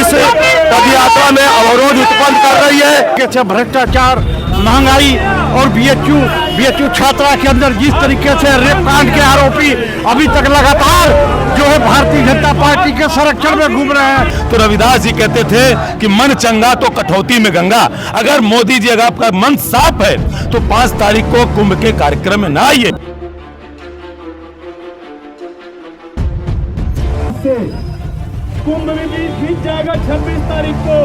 इस पद यात्रा में अवरोध उत्पन्न कर रही है। भ्रष्टाचार, महंगाई और बीएचयू छात्रा के अंदर जिस तरीके से रेप कांड के आरोपी अभी तक लगातार जो है भारतीय जनता पार्टी के संरक्षण में घूम रहे हैं। तो रविदास जी कहते थे कि मन चंगा तो कठौती में गंगा। अगर मोदी जी, अगर आपका मन साफ है तो 5 तारीख को कुंभ के कार्यक्रम में ना आइए। कुंभ में भी बीत जाएगा 26 तारीख को।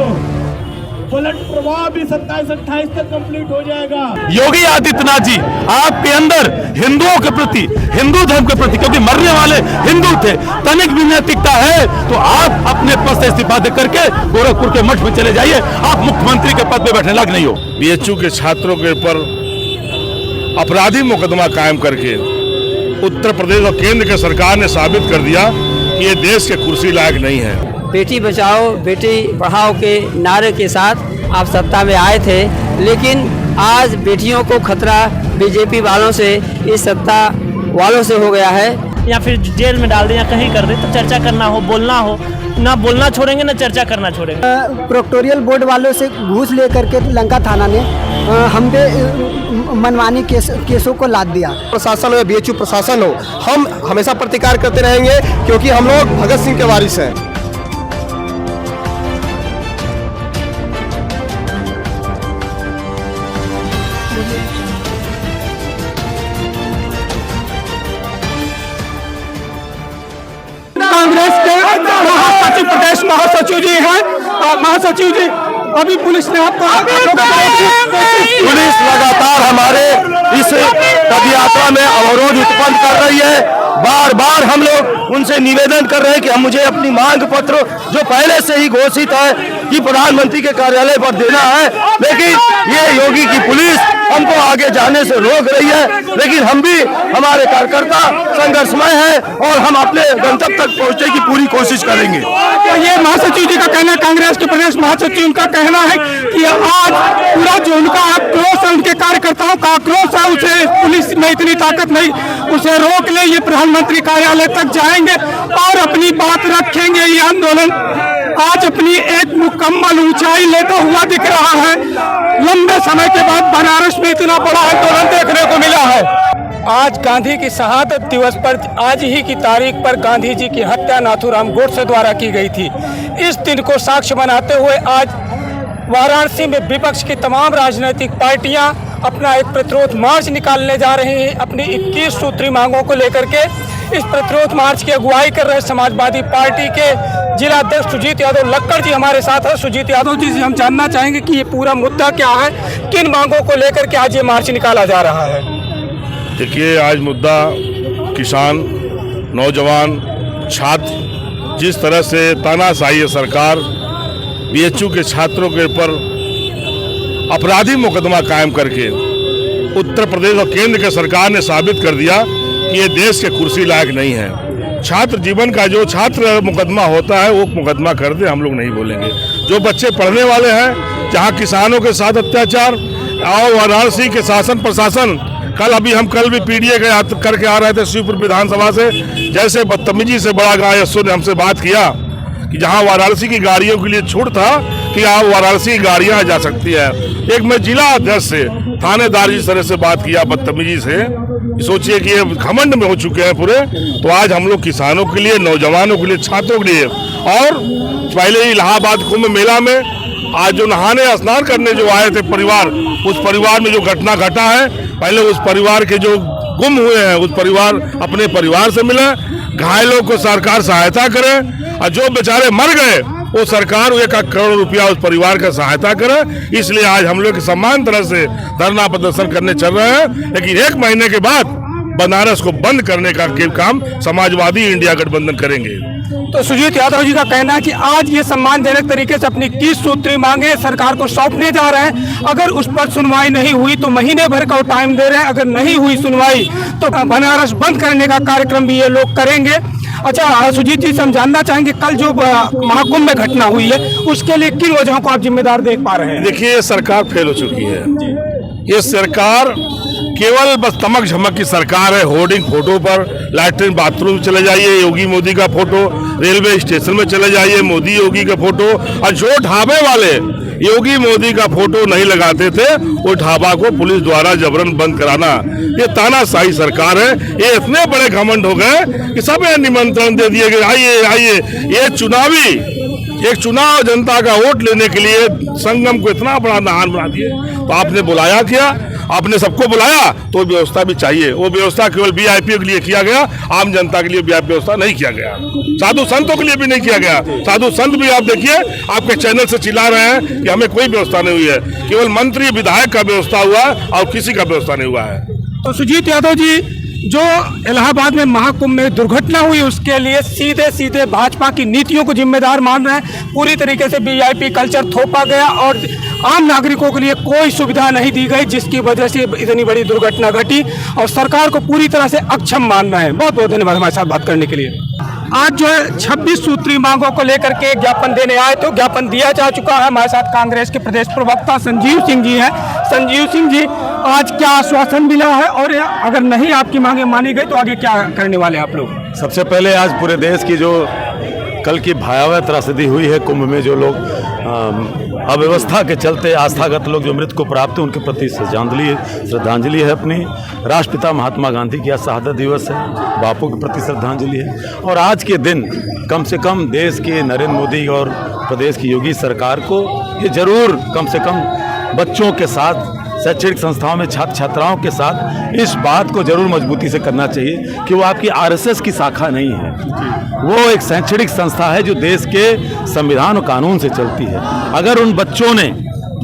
बुलेट प्रवाह भी 27-28 तक कंप्लीट हो जाएगा। योगी आदित्यनाथ जी, आपके अंदर हिंदुओं के प्रति, हिंदू धर्म के प्रति, क्योंकि मरने वाले हिंदू थे, तनिक भी नैतिकता है तो आप अपने पद से इस्तीफा दे करके गोरखपुर के मठ में चले जाइए। आप मुख्यमंत्री के पद पे बैठने लायक नहीं हो। बीएचयू के छात्रों के ऊपर अपराधी मुकदमा कायम करके उत्तर प्रदेश और केंद्र की सरकार ने साबित कर दिया कि ये देश के कुर्सी लायक नहीं है। बेटी बचाओ बेटी पढ़ाओ के नारे के साथ आप सत्ता में आए थे, लेकिन आज बेटियों को खतरा बीजेपी वालों से, इस सत्ता वालों से हो गया है। या फिर जेल में डाल दें या कहीं कर दें, तो चर्चा करना हो, बोलना हो, ना बोलना छोड़ेंगे ना चर्चा करना छोड़ेंगे। प्रोक्टोरियल बोर्ड वालों से घूस लेकर के लंका थाना ने हम पे मनमानी केसों को लाद दिया। प्रशासन हो या बीएचयू प्रशासन हो, हम हमेशा प्रतिकार करते रहेंगे क्योंकि हम लोग भगत सिंह के वारिस हैं। कांग्रेस के महासचिव, प्रदेश महासचिव जी हैं। महासचिव जी, अभी पुलिस ने आपको पुलिस लगातार हमारे इस पद यात्रा में अवरोध उत्पन्न कर रही है। बार बार हम लोग उनसे निवेदन कर रहे हैं कि हम मुझे अपनी मांग पत्र जो पहले से ही घोषित है कि प्रधानमंत्री के कार्यालय पर देना है, लेकिन ये योगी की पुलिस हमको आगे जाने से रोक रही है। लेकिन हम भी, हमारे कार्यकर्ता संघर्षमय है और हम अपने गंतव्य तक पहुंचने की पूरी कोशिश करेंगे। तो ये महासचिव जी का कहना, कांग्रेस के प्रदेश महासचिव, उनका कहना है कि आज पूरा जो उनका आक्रोश है, उनके कार्यकर्ताओं का आक्रोश है, उसे पुलिस में इतनी ताकत नहीं, उसे रोक ले। ये प्रधानमंत्री कार्यालय तक जाएंगे और अपनी बात रखेंगे। ये आंदोलन आज अपनी एक मुकम्मल ऊंचाई लेता हुआ दिख रहा है। लंबे समय के बाद बनारस में इतना बड़ा आंदोलन देखने को मिला है। आज गांधी की शहादत दिवस पर, आज ही की तारीख पर गांधी जी की हत्या नाथूराम गोडसे द्वारा की गई थी। इस दिन को साक्ष्य बनाते हुए आज वाराणसी में विपक्ष की तमाम राजनीतिक पार्टियां अपना एक प्रतिरोध मार्च निकालने जा रही हैं। अपनी 21 सूत्री मांगों को लेकर के इस प्रतिरोध मार्च की अगुवाई कर रहे समाजवादी पार्टी के जिला अध्यक्ष सुजीत यादव लक्कड़ जी हमारे साथ है। सुजीत यादव जी से हम जानना चाहेंगे कि ये पूरा मुद्दा क्या है, किन मांगों को लेकर के आज ये मार्च निकाला जा रहा है। देखिए, आज मुद्दा किसान, नौजवान, छात्र, जिस तरह से तानाशाही है सरकार, बीएचयू के छात्रों के ऊपर अपराधी मुकदमा कायम करके उत्तर प्रदेश और केंद्र की सरकार ने साबित कर दिया कि ये देश के कुर्सी लायक नहीं है। छात्र जीवन का जो छात्र मुकदमा होता है वो मुकदमा कर दे, हम लोग नहीं बोलेंगे। जो बच्चे पढ़ने वाले हैं, जहाँ किसानों के साथ अत्याचार और वाराणसी के शासन प्रशासन, कल भी पीडीए करके आ रहे थे शिवपुर विधानसभा से, जैसे बदतमीजी से बड़ा गायसो ने हमसे बात किया कि जहां वाराणसी की गाड़ियों के लिए छूट था कि आप वाराणसी की गाड़ियां जा सकती है। एक मैं जिला अध्यक्ष से, थानेदार जी तरह से बात किया बदतमीजी से। सोचिए कि ये घमंड में हो चुके हैं पूरे। तो आज हम लोग किसानों के लिए, नौजवानों के लिए, छात्रों के लिए, और पहले इलाहाबाद कुंभ मेला में आज जो नहाने स्नान करने जो आए थे परिवार, उस परिवार में जो घटना घटा है, पहले उस परिवार के जो गुम हुए हैं उस परिवार अपने परिवार से मिले, घायलों को सरकार सहायता करे, और जो बेचारे मर गए वो सरकार 1 करोड़ रुपया उस परिवार का सहायता करे। इसलिए आज हम लोग समान तरह से धरना प्रदर्शन करने चल रहे हैं। लेकिन 1 महीने के बाद बनारस को बंद करने का काम समाजवादी इंडिया गठबंधन करेंगे। तो सुजीत यादव जी का कहना है कि आज ये सम्मानजनक तरीके से अपनी 21 सूत्री मांगे सरकार को सौंपने जा रहे हैं। अगर उस पर सुनवाई नहीं हुई तो महीने भर का टाइम दे रहे हैं। अगर नहीं हुई सुनवाई तो बनारस बंद करने का कार्यक्रम भी ये लोग करेंगे। अच्छा सुजीत जी से हम जानना चाहेंगे, कल जो महाकुंभ में घटना हुई है उसके लिए किन वजहों को आप जिम्मेदार देख पा रहे हैं? देखिए, ये सरकार फेल हो चुकी है। ये सरकार केवल बस तमक झमक की सरकार है। होर्डिंग फोटो पर लैट्रिन बाथरूम चले जाइए, योगी मोदी का फोटो, रेलवे स्टेशन में चले जाइए, मोदी योगी का फोटो, और जो ढाबे वाले योगी मोदी का फोटो नहीं लगाते थे वो ढाबा को पुलिस द्वारा जबरन बंद कराना, ये तानाशाही सरकार है। ये इतने बड़े घमंड हो गए कि सब निमंत्रण दे दिए गए, आइए आइए। ये एक चुनाव जनता का वोट लेने के लिए संगम को इतना बड़ा नहान बना दिए। तो आपने बुलाया क्या? आपने सबको बुलाया तो व्यवस्था भी चाहिए। वो व्यवस्था केवल वीआईपी के लिए किया गया, आम जनता के लिए व्यवस्था नहीं किया गया, साधु संतों के लिए भी नहीं किया गया। साधु संत भी आप देखिए आपके चैनल से चिल्ला रहे हैं कि हमें कोई व्यवस्था नहीं हुई है। केवल मंत्री विधायक का व्यवस्था हुआ और किसी का व्यवस्था नहीं हुआ है। तो सुजीत यादव जी, जो इलाहाबाद में महाकुंभ में दुर्घटना हुई उसके लिए सीधे सीधे भाजपा की नीतियों को जिम्मेदार मान रहे हैं। पूरी तरीके से वीआईपी कल्चर थोपा गया और आम नागरिकों के लिए कोई सुविधा नहीं दी गई, जिसकी वजह से इतनी बड़ी दुर्घटना घटी और सरकार को पूरी तरह से अक्षम मान रहे हैं। बहुत बहुत धन्यवाद हमारे साथ बात करने के लिए। आज जो है 26 सूत्री मांगों को लेकर के ज्ञापन देने आए तो ज्ञापन दिया जा चुका है। हमारे साथ कांग्रेस के प्रदेश प्रवक्ता संजीव सिंह जी हैं। संजीव सिंह जी, आज क्या आश्वासन मिला है और अगर नहीं आपकी मांगे मानी गई तो आगे क्या करने वाले आप लोग? सबसे पहले आज पूरे देश की जो कल की भयावह त्रासदी हुई है कुंभ में, जो लोग अव्यवस्था के चलते आस्थागत लोग जो मृत्यु को प्राप्त हैं उनके प्रति श्रद्धांजलि है अपनी। राष्ट्रपिता महात्मा गांधी की आज शहादत दिवस है, बापू के प्रति श्रद्धांजलि है। और आज के दिन कम से कम देश के नरेंद्र मोदी और प्रदेश की योगी सरकार को ये जरूर कम से कम बच्चों के साथ, शैक्षणिक संस्थाओं में छात्र छात्राओं के साथ इस बात को जरूर मजबूती से करना चाहिए कि वो आपकी आरएसएस की शाखा नहीं है, वो एक शैक्षणिक संस्था है जो देश के संविधान और कानून से चलती है। अगर उन बच्चों ने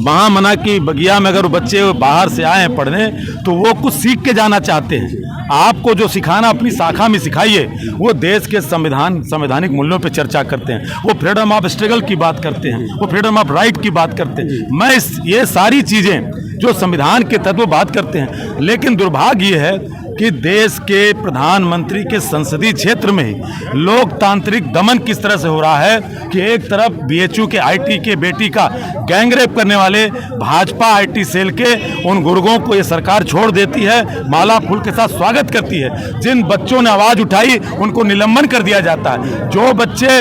महामना की बगिया में अगर बच्चे बाहर से आए हैं पढ़ने तो वो कुछ सीख के जाना चाहते हैं। आपको जो सिखाना अपनी शाखा में सिखाइए। वो देश के संवैधानिक मूल्यों पे चर्चा करते हैं, वो फ्रीडम ऑफ स्ट्रगल की बात करते हैं, वो फ्रीडम ऑफ राइट की बात करते हैं। ये सारी चीज़ें जो संविधान के तत्व बात करते हैं, लेकिन दुर्भाग्य ये है कि देश के प्रधानमंत्री के संसदीय क्षेत्र में ही लोकतांत्रिक दमन किस तरह से हो रहा है कि एक तरफ बीएचयू के आईटी के बेटी का गैंगरेप करने वाले भाजपा आईटी सेल के उन गुर्गों को ये सरकार छोड़ देती है, माला फूल के साथ स्वागत करती है। जिन बच्चों ने आवाज़ उठाई उनको निलंबन कर दिया जाता है। जो बच्चे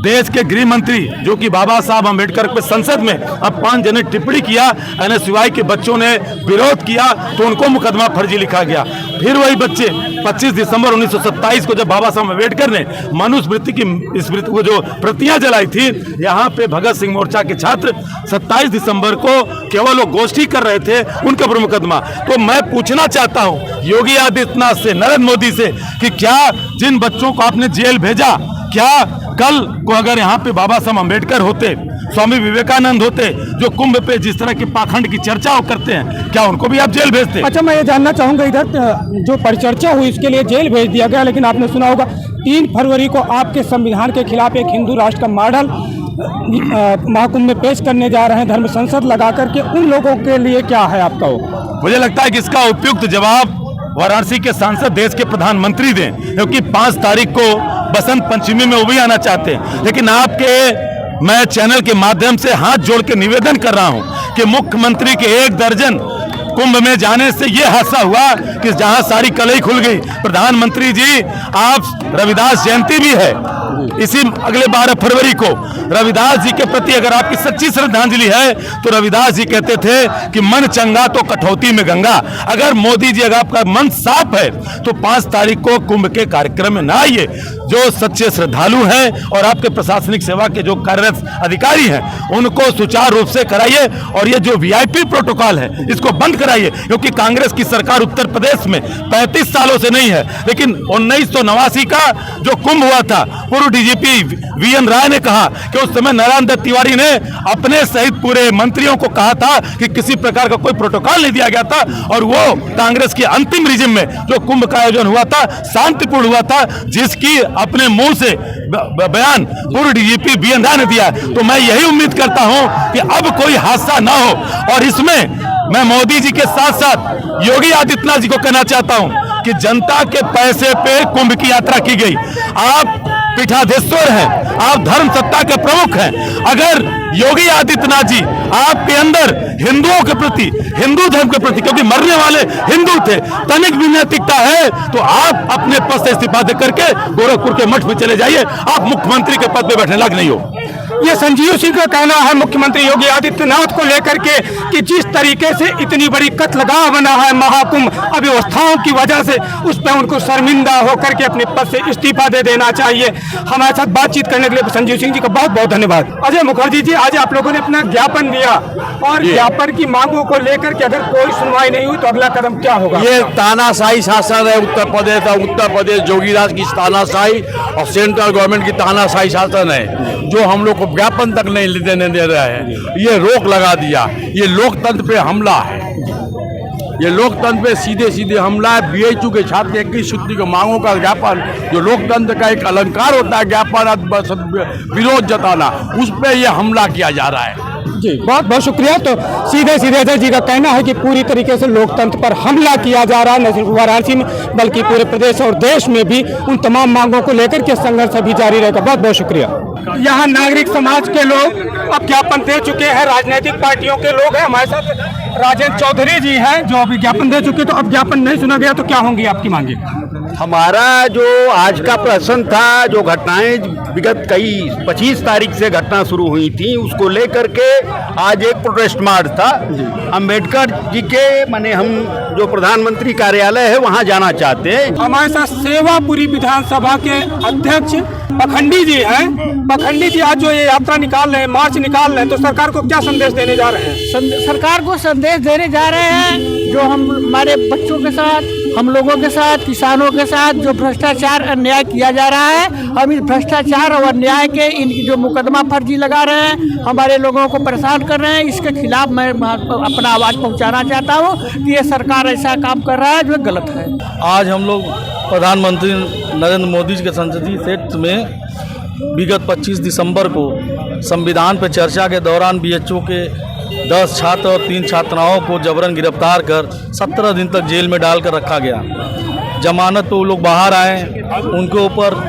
देश के गृह मंत्री जो कि बाबा साहब अम्बेडकर पे संसद में अपमानजनक ने टिप्पणी किया, एनएसयूआई के बच्चों ने विरोध किया तो उनको मुकदमा फर्जी लिखा गया। फिर वही बच्चे 25 दिसंबर 1927 को जब बाबा साहब अम्बेडकर ने मनुस्मृति की स्मृति को जो प्रतियां जलाई थी, यहाँ पे भगत सिंह मोर्चा के छात्र 27 दिसंबर को केवल वो गोष्ठी कर रहे थे, उनके ऊपर मुकदमा। तो मैं पूछना चाहता हूँ योगी आदित्यनाथ से, नरेंद्र मोदी से कि क्या जिन बच्चों को आपने जेल भेजा, क्या कल को अगर यहाँ पे बाबा साहब अम्बेडकर होते, स्वामी विवेकानंद होते, जो कुंभ पे जिस तरह के पाखंड की चर्चा करते हैं, क्या उनको भी आप जेल भेजते? अच्छा, मैं ये जानना चाहूँगा, इधर जो परिचर्चा हुई इसके लिए जेल भेज दिया गया, लेकिन आपने सुना होगा 3 फरवरी को आपके संविधान के खिलाफ एक हिंदू राष्ट्र का मॉडल महाकुंभ में पेश करने जा रहे हैं धर्म संसद लगा करके। उन लोगों के लिए क्या है आपका? मुझे लगता है कि इसका उपयुक्त जवाब वाराणसी के सांसद देश के प्रधानमंत्री दें, क्योंकि 5 तारीख को बसंत पंचमी में वो भी आना चाहते हैं। लेकिन आपके मैं चैनल के माध्यम से हाथ जोड़ के निवेदन कर रहा हूं कि मुख्यमंत्री के 1 दर्जन कुंभ में जाने से ये हादसा हुआ कि जहां सारी कलई खुल गई। प्रधानमंत्री जी, आप रविदास जयंती भी है इसी अगले 12 फरवरी को। रविदास जी के प्रति अगर आपकी सच्ची श्रद्धांजलि है तो रविदास जी कहते थे कि मन चंगा तो कठौती में गंगा। अगर मोदी जी अगर आपका मन साफ है तो 5 तारीख को कुंभ के कार्यक्रम में ना आइए। जो सच्चे श्रद्धालु हैं और आपके प्रशासनिक सेवा के जो कार्यरत अधिकारी हैं उनको सुचारू रूप से कराइए और ये जो वीआईपी प्रोटोकॉल है इसको बंद कराइए, क्योंकि कांग्रेस की सरकार उत्तर प्रदेश में 35 सालों से नहीं है। लेकिन 1989 का जो कुंभ हुआ था, पूर्व डीजीपी वीएन राय ने कहा कि उस समय नारायण दत्त तिवारी ने अपने सहित पूरे मंत्रियों को कहा था कि किसी प्रकार का कोई प्रोटोकॉल नहीं दिया गया था और वो कांग्रेस के अंतिम रिजिम में जो कुंभ का आयोजन हुआ था शांतिपूर्ण हुआ था, जिसकी अपने मुंह से बयान पूर्व डीजीपी वीएन राय ने दिया। तो मैं यही उम्मीद करता हूं कि अब कोई हादसा ना हो। और इसमें मैं मोदी जी के साथ साथ योगी आदित्यनाथ जी को कहना चाहता हूं कि जनता के पैसे पे कुंभ की यात्रा की गई। आप पीठाधीश्वर हैं, आप धर्म सत्ता के प्रमुख हैं। अगर योगी आदित्यनाथ जी, आपके अंदर हिंदुओं के प्रति, हिंदू धर्म के प्रति, क्योंकि मरने वाले हिंदू थे, तनिक भी नैतिकता है तो आप अपने पद से इस्तीफा दे करके गोरखपुर के मठ में चले जाइए। आप मुख्यमंत्री के पद पे बैठने लायक नहीं हो। ये संजीव सिंह का कहना है मुख्यमंत्री योगी आदित्यनाथ को लेकर के कि जिस तरीके से इतनी बड़ी कत्लगाह बना है महाकुंभ अव्यवस्थाओं की वजह से, उस पर उनको शर्मिंदा होकर के अपने पद से इस्तीफा दे देना चाहिए। हमारे साथ बातचीत करने के लिए संजीव सिंह जी का बहुत बहुत धन्यवाद। अजय मुखर्जी जी, आज आप लोगों ने अपना ज्ञापन दिया और ज्ञापन की मांगों को लेकर के अगर कोई सुनवाई नहीं हुई तो अगला कदम क्या होगा? ये तानाशाही शासन है उत्तर प्रदेश जोगीदास की तानाशाही और सेंट्रल गवर्नमेंट की तानाशाही शासन है, जो हम लोग को ज्ञापन तक नहीं देने दे रहा है। ये रोक लगा दिया, ये लोकतंत्र पे हमला है, ये लोकतंत्र पे सीधे सीधे हमला है। बीएचयू के छात्र 21 सूत्री की मांगों का ज्ञापन, जो लोकतंत्र का एक अलंकार होता है ज्ञापन विरोध जताना, उस पे ये हमला किया जा रहा है। जी बहुत बहुत शुक्रिया। तो सीधे सीधे अजय जी का कहना है कि पूरी तरीके से लोकतंत्र पर हमला किया जा रहा है, न सिर्फ वाराणसी में बल्कि पूरे प्रदेश और देश में भी उन तमाम मांगों को लेकर के संघर्ष अभी जारी रहेगा। बहुत बहुत शुक्रिया। यहाँ नागरिक समाज के लोग अब ज्ञापन दे चुके हैं, राजनीतिक पार्टियों के लोग हैं। हमारे साथ राजेंद्र चौधरी जी हैं जो अभी ज्ञापन दे चुके। तो अब ज्ञापन नहीं सुना गया तो क्या होंगी आपकी मांगे? हमारा जो आज का प्रश्न था, जो घटनाएं विगत 25 तारीख से घटना शुरू हुई थी, उसको लेकर के आज एक प्रोटेस्ट मार्च था। अंबेडकर जी के माने हम जो प्रधानमंत्री कार्यालय है वहां जाना चाहते हैं। हमारे साथ सेवापुरी विधानसभा के अध्यक्ष पखंडी जी हैं। पखंडी जी, आज जो ये यात्रा निकाल रहे हैं, मार्च निकाल रहे हैं, तो सरकार को क्या संदेश देने जा रहे हैं? सरकार को संदेश देने जा रहे हैं जो हम हमारे बच्चों के साथ, हम लोगों के साथ, किसानों के साथ जो भ्रष्टाचार अन्याय किया जा रहा है, हम इस भ्रष्टाचार और अन्याय के इनकी जो मुकदमा फर्जी लगा रहे हैं, हमारे लोगों को परेशान कर रहे हैं, इसके खिलाफ मैं अपना आवाज़ पहुंचाना चाहता हूं कि ये सरकार ऐसा काम कर रहा है जो गलत है। आज हम लोग प्रधानमंत्री नरेंद्र मोदी जी के संसदीय क्षेत्र में विगत 25 दिसंबर को संविधान पर चर्चा के दौरान बीएचयू के 10 छात्र और 3 छात्राओं को जबरन गिरफ्तार कर 17 दिन तक जेल में डालकर रखा गया। जमानत पे वो लोग बाहर आए, उनके ऊपर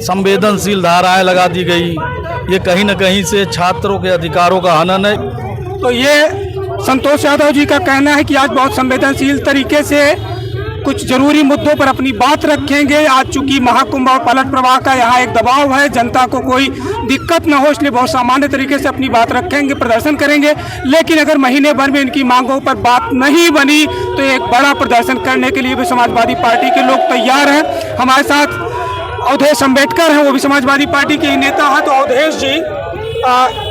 संवेदनशील धाराएं लगा दी गई। ये कहीं न कहीं से छात्रों के अधिकारों का हनन है। तो ये संतोष यादव जी का कहना है कि आज बहुत संवेदनशील तरीके से कुछ जरूरी मुद्दों पर अपनी बात रखेंगे। आज चूंकि महाकुंभ और पलट प्रवाह का यहाँ एक दबाव है, जनता को कोई दिक्कत न हो, इसलिए बहुत सामान्य तरीके से अपनी बात रखेंगे, प्रदर्शन करेंगे। लेकिन अगर महीने भर में इनकी मांगों पर बात नहीं बनी तो एक बड़ा प्रदर्शन करने के लिए भी समाजवादी पार्टी के लोग तैयार हैं। हमारे साथ अवधेश अम्बेडकर हैं, वो भी समाजवादी पार्टी के नेता हैं। तो अवधेश जी,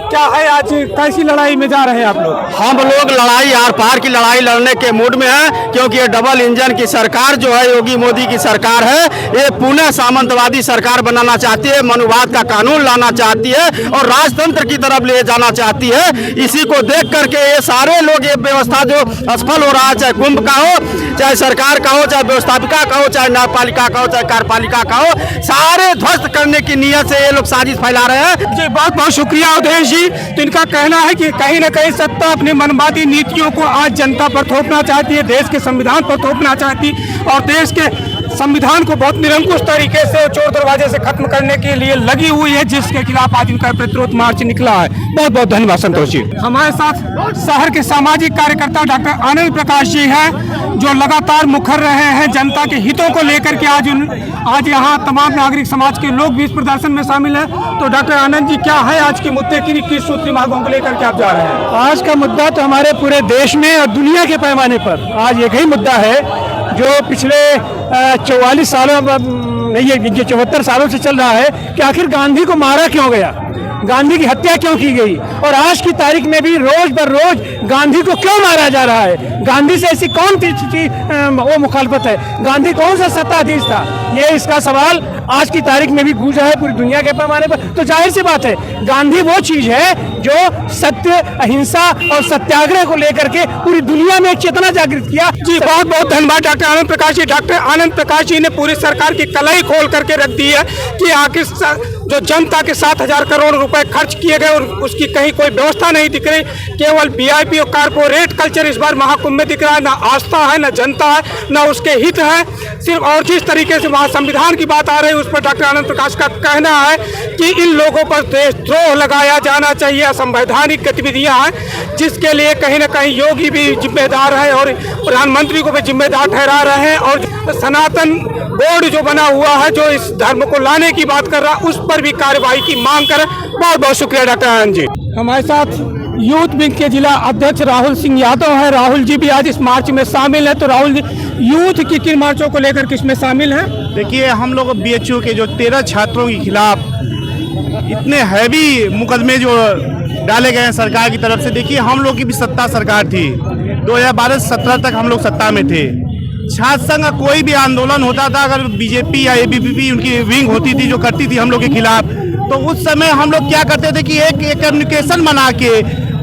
क्या है, आज कैसी लड़ाई में जा रहे हैं आप लोग? हम लोग लड़ाई आर पार की लड़ाई लड़ने के मूड में है, क्योंकि ये डबल इंजन की सरकार जो है, योगी मोदी की सरकार है, ये पुनः सामंतवादी सरकार बनाना चाहती है, मनुवाद का कानून लाना चाहती है और राजतंत्र की तरफ ले जाना चाहती है। इसी को देख करके ये सारे लोग, ये व्यवस्था जो असफल हो रहा है, चाहे कुंभ का हो, चाहे सरकार का हो, चाहे व्यवस्थापिका का हो, चाहे न्यायपालिका का हो, चाहे कार्यपालिका का हो, सारे ध्वस्त करने की नीयत से ये लोग साजिश फैला रहे हैं। जी बहुत बहुत शुक्रिया अवधेश जी। तो इनका कहना है कि कहीं न कहीं सत्ता अपनी मनमादी नीतियों को आज जनता पर थोपना चाहती है, देश के संविधान पर थोपना चाहती और देश के संविधान को बहुत निरंकुश तरीके से चोर दरवाजे से खत्म करने के लिए लगी हुई है, जिसके खिलाफ आज इनका प्रतिरोध मार्च निकला है। बहुत बहुत धन्यवाद संतोष जी। हमारे साथ शहर के सामाजिक कार्यकर्ता डॉक्टर आनंद प्रकाश जी हैं, जो लगातार मुखर रहे हैं जनता के हितों को लेकर के। आज यहाँ तमाम नागरिक समाज के लोग भी इस प्रदर्शन में शामिल हैं। तो डॉक्टर आनंद जी, क्या है आज के मुद्दे की 21 सूत्री मांगों को लेकर के आप जा रहे हैं? आज का मुद्दा तो हमारे पूरे देश में और दुनिया के पैमाने पर आज एक ही मुद्दा है जो पिछले 44 सालों नहीं, 74 सालों से चल रहा है कि आखिर गांधी को मारा क्यों गया, गांधी की हत्या क्यों की गई और आज की तारीख में भी रोज बर रोज गांधी को क्यों मारा जा रहा है। गांधी से ऐसी कौन सी वो मुखालफत है, गांधी कौन सा सत्ताधीश था, ये इसका सवाल आज की तारीख में भी गूंजा है पूरी दुनिया के पैमाने पर। तो जाहिर सी बात है, गांधी वो चीज है जो सत्य, अहिंसा और सत्याग्रह को लेकर के पूरी दुनिया में चेतना जागृत किया। जी बहुत बहुत धन्यवाद डॉक्टर आनंद प्रकाश जी। डॉक्टर आनंद प्रकाश जी ने पूरी सरकार की कलाई खोल करके रख दी है कि आखिर जो जनता के 7,000 करोड़ रुपए खर्च किए गए और उसकी कहीं कोई व्यवस्था नहीं दिख रही। केवल वीआईपी और कारपोरेट कल्चर इस बार महाकुंभ में दिख रहा है, ना आस्था है, ना जनता है, ना उसके हित है। सिर्फ और जिस तरीके से वहाँ संविधान की बात आ रही है उस पर डॉक्टर आनंद प्रकाश का कहना है कि इन लोगों पर देशद्रोह लगाया जाना चाहिए, असंवैधानिक गतिविधियां हैं जिसके लिए कहीं ना कहीं योगी भी जिम्मेदार है और प्रधानमंत्री को भी जिम्मेदार ठहरा रहे हैं। और सनातन बोर्ड जो बना हुआ है जो इस धर्म को लाने की बात कर रहा है उस पर भी कार्रवाई की मांग कर। बहुत बहुत शुक्रिया डॉक्टर आनंद जी। हमारे साथ यूथ विंग के जिला अध्यक्ष राहुल सिंह यादव हैं। राहुल जी भी आज इस मार्च में शामिल है। तो राहुल जी, यूथ की किन मार्चों को लेकर किसमें शामिल है? देखिए, हम लोग BHU के जो 13 छात्रों के खिलाफ इतने हैवी मुकदमे जो डाले गए हैं सरकार की तरफ से, देखिए हम लोग की भी सत्ता सरकार थी, 2012 से 17 तक हम लोग सत्ता में थे। छात्र संघ का कोई भी आंदोलन होता था, अगर बीजेपी या ABVP उनकी विंग होती थी जो करती थी हम लोग के खिलाफ, तो उस समय हम लोग क्या करते थे कि एक कम्युनिकेशन बना के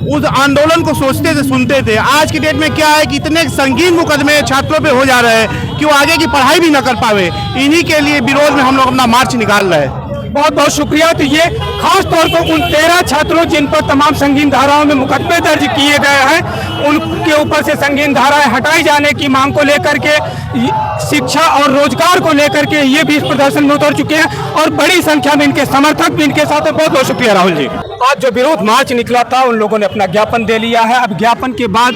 उस आंदोलन को सोचते थे, सुनते थे। आज की डेट में क्या है कि इतने संगीन मुकदमे छात्रों पे हो जा रहे हैं कि वो आगे की पढ़ाई भी न कर पावे। इन्हीं के लिए विरोध में हम लोग अपना मार्च निकाल रहे हैं। बहुत बहुत शुक्रिया। तो ये खास तौर पर उन 13 छात्रों जिन पर तमाम संगीन धाराओं में मुकदमे दर्ज किए गए हैं उनके ऊपर से संगीन धाराएं हटाई जाने की मांग को लेकर के, शिक्षा और रोजगार को लेकर के ये भी इस प्रदर्शन में उतर चुके हैं और बड़ी संख्या में इनके समर्थक भी इनके साथ हैं। बहुत बहुत शुक्रिया राहुल जी। आज जो विरोध मार्च निकला था उन लोगों ने अपना ज्ञापन दे लिया है। अब ज्ञापन के बाद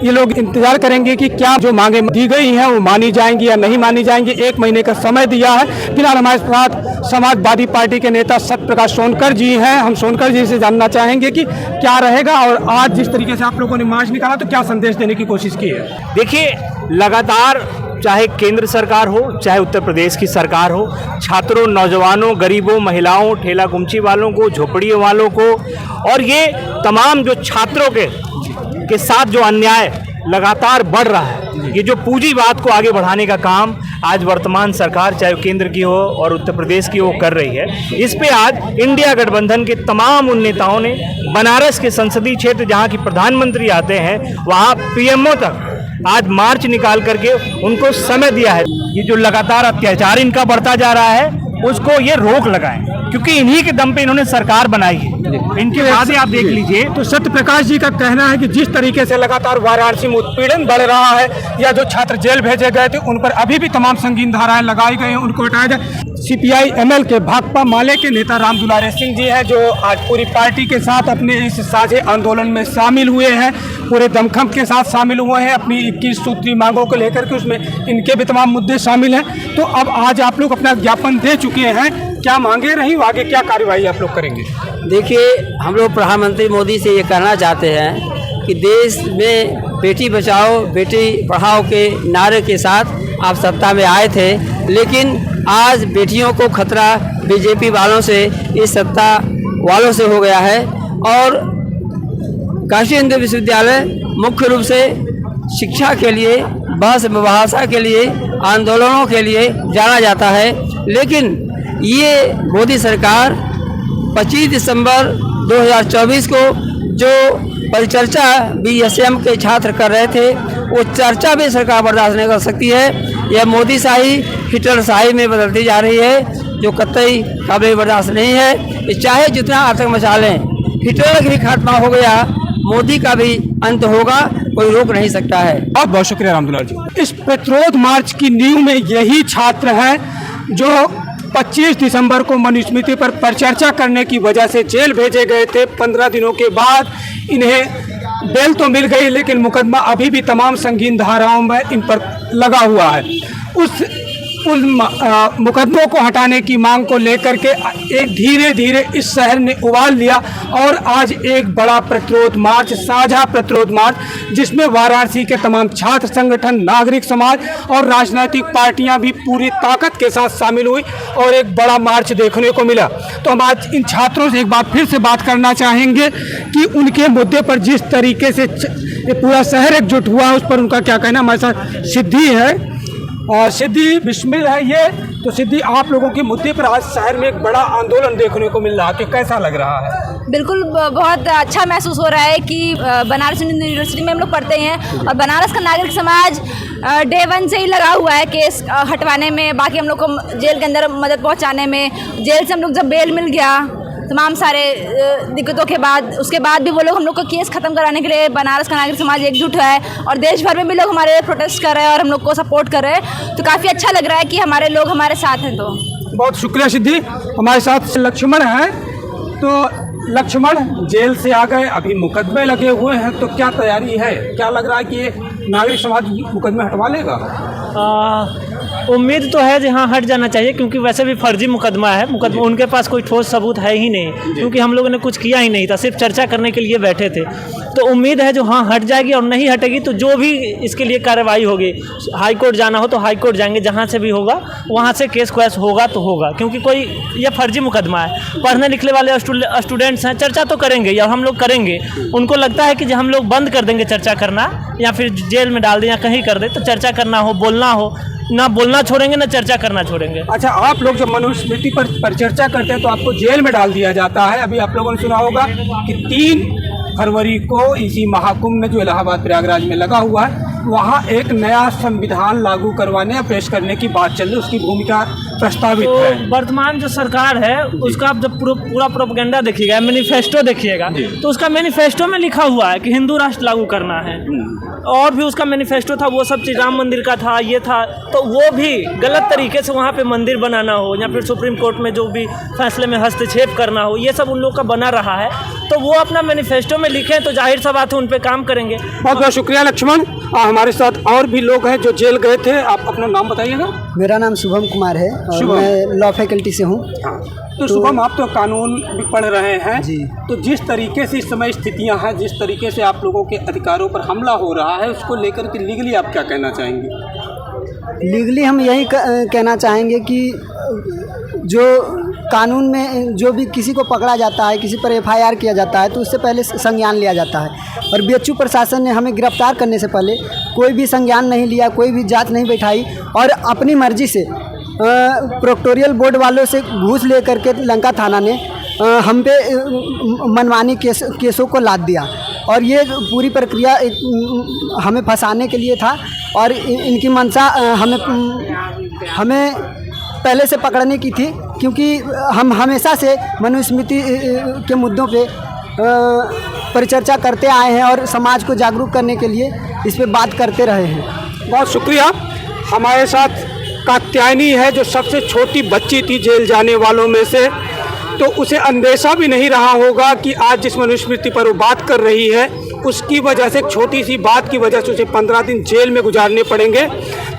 ये लोग इंतजार करेंगे कि क्या जो मांगे दी गई हैं वो मानी जाएंगी या नहीं मानी जाएंगी। 1 महीने का समय दिया है। फिलहाल हमारे साथ समाजवादी पार्टी के नेता सत्य प्रकाश सोनकर जी हैं। हम सोनकर जी से जानना चाहेंगे कि क्या रहेगा और आज जिस तरीके से आप लोगों ने मार्च निकाला तो क्या संदेश देने की कोशिश की है? देखिए, लगातार चाहे केंद्र सरकार हो चाहे उत्तर प्रदेश की सरकार हो, छात्रों, नौजवानों, गरीबों, महिलाओं, ठेला कुंची वालों को, झोपड़ियों वालों को और ये तमाम जो छात्रों के साथ जो अन्याय लगातार बढ़ रहा है, ये जो पूंजीवाद को आगे बढ़ाने का काम आज वर्तमान सरकार चाहे केंद्र की हो और उत्तर प्रदेश की हो कर रही है, इस पे आज इंडिया गठबंधन के तमाम उन नेताओं ने बनारस के संसदीय क्षेत्र जहां की प्रधानमंत्री आते हैं वहां PMO तक आज मार्च निकाल करके उनको समय दिया है। ये जो लगातार अत्याचार इनका बढ़ता जा रहा है उसको ये रोक लगाएं, क्योंकि इन्हीं के दम पे इन्होंने सरकार बनाई है। इनके वादे आप देख लीजिए। तो सत्य प्रकाश जी का कहना है कि जिस तरीके से लगातार वाराणसी में उत्पीड़न बढ़ रहा है या जो छात्र जेल भेजे गए थे उन पर अभी भी तमाम संगीन धाराएं लगाई गई हैं, उनको हटाया जाए। CPI ML के भाकपा माले के नेता राम दुलारे सिंह जी हैं जो आज पूरी पार्टी के साथ अपने इस साझे आंदोलन में शामिल हुए हैं, पूरे दमखम के साथ शामिल हुए हैं। अपनी 21 सूत्री मांगों को लेकर के उसमें इनके भी तमाम मुद्दे शामिल हैं। तो अब आज आप लोग अपना ज्ञापन दे चुके हैं, क्या मांगे रही, आगे क्या कार्रवाई आप लोग करेंगे? देखिए, हम लोग प्रधानमंत्री मोदी से ये कहना चाहते हैं कि देश में बेटी बचाओ बेटी पढ़ाओ के नारे के साथ आप सत्ता में आए थे, लेकिन आज बेटियों को खतरा बीजेपी वालों से, इस सत्ता वालों से हो गया है। और काशी हिंदू विश्वविद्यालय मुख्य रूप से शिक्षा के लिए, बहस मुबाहसा के लिए, आंदोलनों के लिए जाना जाता है, लेकिन ये मोदी सरकार 25 दिसंबर 2024 को जो परिचर्चा BSM के छात्र कर रहे थे वो चर्चा भी सरकार बर्दाश्त नहीं कर सकती है। यह मोदी शाही हिटलर शाही में बदलती जा रही है जो कतई काबिल बर्दाश्त नहीं है। चाहे जितना आतंक मचा लें, हिटलर भी खात्मा हो गया, मोदी का भी अंत होगा, कोई रोक नहीं सकता है। बहुत बहुत शुक्रिया रामदुलार जी। इस प्रतिरोध मार्च की नींव में यही छात्र हैं जो 25 दिसंबर को मनुस्मृति पर परिचर्चा करने की वजह से जेल भेजे गए थे। 15 दिनों के बाद इन्हें बेल तो मिल गई, लेकिन मुकदमा अभी भी तमाम संगीन धाराओं में इन पर लगा हुआ है। उस मुकदमों को हटाने की मांग को लेकर के एक धीरे धीरे इस शहर ने उबाल लिया और आज एक बड़ा प्रतिरोध मार्च, साझा प्रतिरोध मार्च, जिसमें वाराणसी के तमाम छात्र संगठन, नागरिक समाज और राजनीतिक पार्टियां भी पूरी ताकत के साथ शामिल हुई और एक बड़ा मार्च देखने को मिला। तो हम आज इन छात्रों से एक बार फिर से बात करना चाहेंगे कि उनके मुद्दे पर जिस तरीके से ये पूरा शहर एकजुट हुआ उस पर उनका क्या कहना। हमारे साथ सिद्धि है और सिद्धि बिस्मिल है ये। तो सिद्धि, आप लोगों के मुद्दे पर आज शहर में एक बड़ा आंदोलन देखने को मिल रहा है, कि कैसा लग रहा है? बिल्कुल बहुत अच्छा महसूस हो रहा है कि बनारस यूनिवर्सिटी में हम लोग पढ़ते हैं और बनारस का नागरिक समाज डे 1 से ही लगा हुआ है केस हटवाने में, बाकी हम लोग को जेल के अंदर मदद पहुंचाने में। जेल से हम लोग जब बेल मिल गया तमाम सारे दिक्कतों के बाद उसके बाद भी वो लोग हम लोग को केस ख़त्म कराने के लिए बनारस का नागरिक समाज एकजुट है और देश भर में भी लोग हमारे प्रोटेस्ट कर रहे हैं और हम लोग को सपोर्ट कर रहे हैं। तो काफ़ी अच्छा लग रहा है कि हमारे लोग हमारे साथ हैं। तो बहुत शुक्रिया सिद्धि। हमारे साथ लक्ष्मण हैं। तो लक्ष्मण जेल से आ गए, अभी मुकदमे लगे हुए हैं, तो क्या तैयारी है? क्या लग रहा है कि ये नागरिक समाज मुकदमे हटवा लेगा? उम्मीद तो है कि हाँ हट जाना चाहिए, क्योंकि वैसे भी फर्जी मुकदमा है। मुकदमा उनके पास कोई ठोस सबूत है ही नहीं, क्योंकि हम लोगों ने कुछ किया ही नहीं था, सिर्फ चर्चा करने के लिए बैठे थे। तो उम्मीद है जो हाँ हट जाएगी, और नहीं हटेगी तो जो भी इसके लिए कार्रवाई होगी, हाई कोर्ट जाना हो तो हाई कोर्ट जाएंगे, जहाँ से भी होगा वहाँ से केस क्वेस होगा तो होगा, क्योंकि कोई ये फर्जी मुकदमा है। पढ़ने लिखने वाले स्टूडेंट्स हैं, चर्चा तो करेंगे या हम लोग करेंगे। उनको लगता है कि जब हम लोग बंद कर देंगे चर्चा करना या फिर जेल में डाल दें या कहीं कर दें, तो चर्चा करना हो, बोलना हो, ना बोलना छोड़ेंगे ना चर्चा करना छोड़ेंगे। अच्छा, आप लोग जब मनुस्मृति पर चर्चा करते हैं तो आपको जेल में डाल दिया जाता है। अभी आप लोगों ने सुना होगा कि 3 फरवरी को इसी महाकुंभ में जो इलाहाबाद प्रयागराज में लगा हुआ है, वहाँ एक नया संविधान लागू करवाने या पेश करने की बात चल रही है, उसकी भूमिका प्रस्तावित तो है। वर्तमान जो सरकार है उसका आप जब पूरा प्रोपेगेंडा देखिएगा, मैनिफेस्टो देखिएगा, तो उसका मैनिफेस्टो में लिखा हुआ है कि हिंदू राष्ट्र लागू करना है। और भी उसका मैनिफेस्टो था, वो सब चीज़ राम मंदिर का था, ये था, तो वो भी गलत तरीके से वहाँ पे मंदिर बनाना हो या फिर सुप्रीम कोर्ट में जो भी फैसले में हस्तक्षेप करना हो, ये सब उन लोग का बना रहा है। तो वो अपना मैनिफेस्टो में लिखें तो जाहिर सा बात है उन पर काम करेंगे। बहुत बहुत शुक्रिया लक्ष्मण। हमारे साथ और भी लोग हैं जो जेल गए थे। आप अपना नाम बताइएगा। मेरा नाम शुभम कुमार है और मैं लॉ फैकल्टी से हूँ। तो शुभम, आप तो कानून भी पढ़ रहे हैं जी। तो जिस तरीके से इस समय स्थितियां हैं, जिस तरीके से आप लोगों के अधिकारों पर हमला हो रहा है, उसको लेकर के लीगली आप क्या कहना चाहेंगे? लीगली हम यही कहना चाहेंगे कि जो कानून में जो भी किसी को पकड़ा जाता है, किसी पर FIR किया जाता है, तो उससे पहले संज्ञान लिया जाता है। और BHU प्रशासन ने हमें गिरफ्तार करने से पहले कोई भी संज्ञान नहीं लिया, कोई भी जांच नहीं बैठाई और अपनी मर्जी से प्रोक्टोरियल बोर्ड वालों से घूस ले करके लंका थाना ने हम पे मनमानी केसों को लाद दिया। और ये पूरी प्रक्रिया हमें फंसाने के लिए था और इनकी मंशा हमें पहले से पकड़ने की थी, क्योंकि हम हमेशा से मनुस्मृति के मुद्दों पे परिचर्चा करते आए हैं और समाज को जागरूक करने के लिए इस पे बात करते रहे हैं। बहुत शुक्रिया। हमारे साथ कात्यायनी है जो सबसे छोटी बच्ची थी जेल जाने वालों में से, तो उसे अंदेशा भी नहीं रहा होगा कि आज जिस मनुस्मृति पर वो बात कर रही है उसकी वजह से, एक छोटी सी बात की वजह से उसे 15 दिन जेल में गुजारने पड़ेंगे।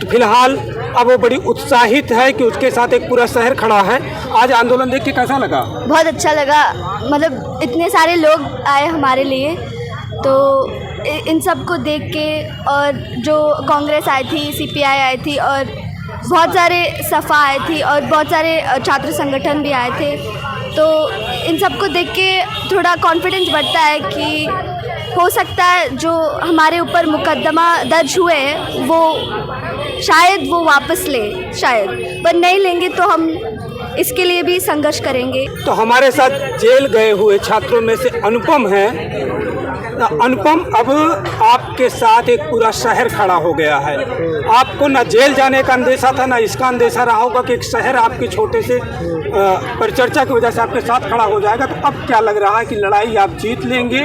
तो फिलहाल अब वो बड़ी उत्साहित है कि उसके साथ एक पूरा शहर खड़ा है। आज आंदोलन देख के कैसा लगा? बहुत अच्छा लगा, मतलब इतने सारे लोग आए हमारे लिए, तो इन सब को देख के, और जो कांग्रेस आई थी, CPI आई थी और बहुत सारे सफ़ा आए थी और बहुत सारे छात्र संगठन भी आए थे। तो इन सब को देख के थोड़ा कॉन्फिडेंस बढ़ता है कि हो सकता है जो हमारे ऊपर मुकदमा दर्ज हुए हैं वो शायद वो वापस ले, शायद, पर नहीं लेंगे तो हम इसके लिए भी संघर्ष करेंगे। तो हमारे साथ जेल गए हुए छात्रों में से अनुपम हैं। अनुपम, अब आपके साथ एक पूरा शहर खड़ा हो गया है। आपको ना जेल जाने का अंदेशा था, ना इसका अंदेशा रहा होगा कि एक शहर आपके छोटे से परिचर्चा की वजह से आपके साथ खड़ा हो जाएगा। तो अब क्या लग रहा है कि लड़ाई आप जीत लेंगे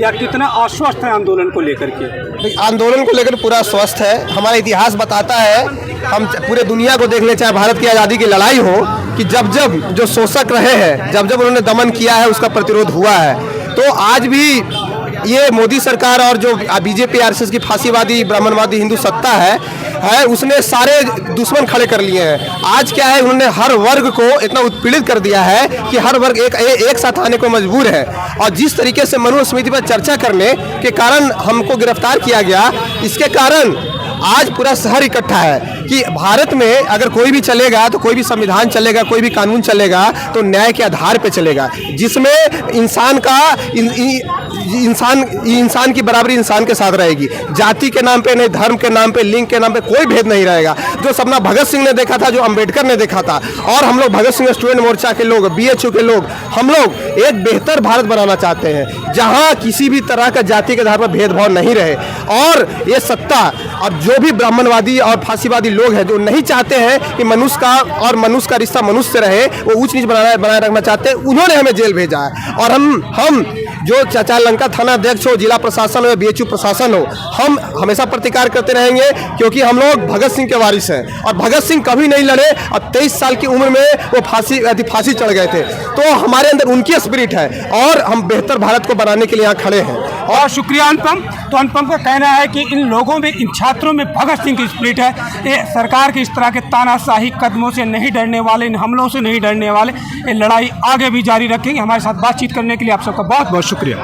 या कितना आश्वस्त है आंदोलन को लेकर के? आंदोलन को लेकर पूरा स्वस्थ है। हमारा इतिहास बताता है, हम पूरे दुनिया को देख ले, चाहे भारत की आज़ादी की लड़ाई हो, कि जब जब जो शोषक रहे हैं, जब जब उन्होंने दमन किया है, उसका प्रतिरोध हुआ है। तो आज भी ये मोदी सरकार और जो BJP RSS की फांसीवादी ब्राह्मणवादी हिंदू सत्ता है उसने सारे दुश्मन खड़े कर लिए हैं। आज क्या है, उन्होंने हर वर्ग को इतना उत्पीड़ित कर दिया है कि हर वर्ग एक साथ आने को मजबूर है। और जिस तरीके से मनुस्मृति पर चर्चा करने के कारण हमको गिरफ्तार किया गया, इसके कारण आज पूरा शहर इकट्ठा है कि भारत में अगर कोई भी चलेगा तो कोई भी संविधान चलेगा, कोई भी कानून चलेगा तो न्याय के आधार पे चलेगा, जिसमें इंसान का इंसान की बराबरी इंसान के साथ रहेगी। जाति के नाम पे नहीं, धर्म के नाम पे, लिंग के नाम पे कोई भेद नहीं रहेगा। जो सपना भगत सिंह ने देखा था, जो अंबेडकर ने देखा था, और हम लोग भगत सिंह स्टूडेंट मोर्चा के लोग, BHU के लोग, हम लोग एक बेहतर भारत बनाना चाहते हैं जहां किसी भी तरह का जाति के आधार पर भेदभाव नहीं रहे। और ये सत्ता और जो भी ब्राह्मणवादी और फांसीवादी लोग हैं जो नहीं चाहते हैं कि मनुष्य का रिश्ता मनुष्य से रहे, वो ऊंच नीच बनाए रखना चाहते हैं, उन्होंने हमें जेल भेजा है। और हम जो चाचा लंका थाना अध्यक्ष हो, जिला प्रशासन हो, BHU प्रशासन हो, हम हमेशा प्रतिकार करते रहेंगे क्योंकि हम लोग भगत सिंह के वारिस हैं। और भगत सिंह कभी नहीं लड़े और 23 साल की उम्र में वो फांसी चढ़ गए थे। तो हमारे अंदर उनकी स्पिरिट है और हम बेहतर भारत को बनाने के लिए यहाँ खड़े हैं। और शुक्रिया अनुपम। तो अनुपम का कहना है कि इन लोगों में, इन छात्रों में भगत सिंह की स्पिरिट है। ये सरकार के इस तरह के तानाशाही कदमों से नहीं डरने वाले, इन हमलों से नहीं डरने वाले, ये लड़ाई आगे भी जारी रखेंगे। हमारे साथ बातचीत करने के लिए आप सबका बहुत बहुत शुक्रिया।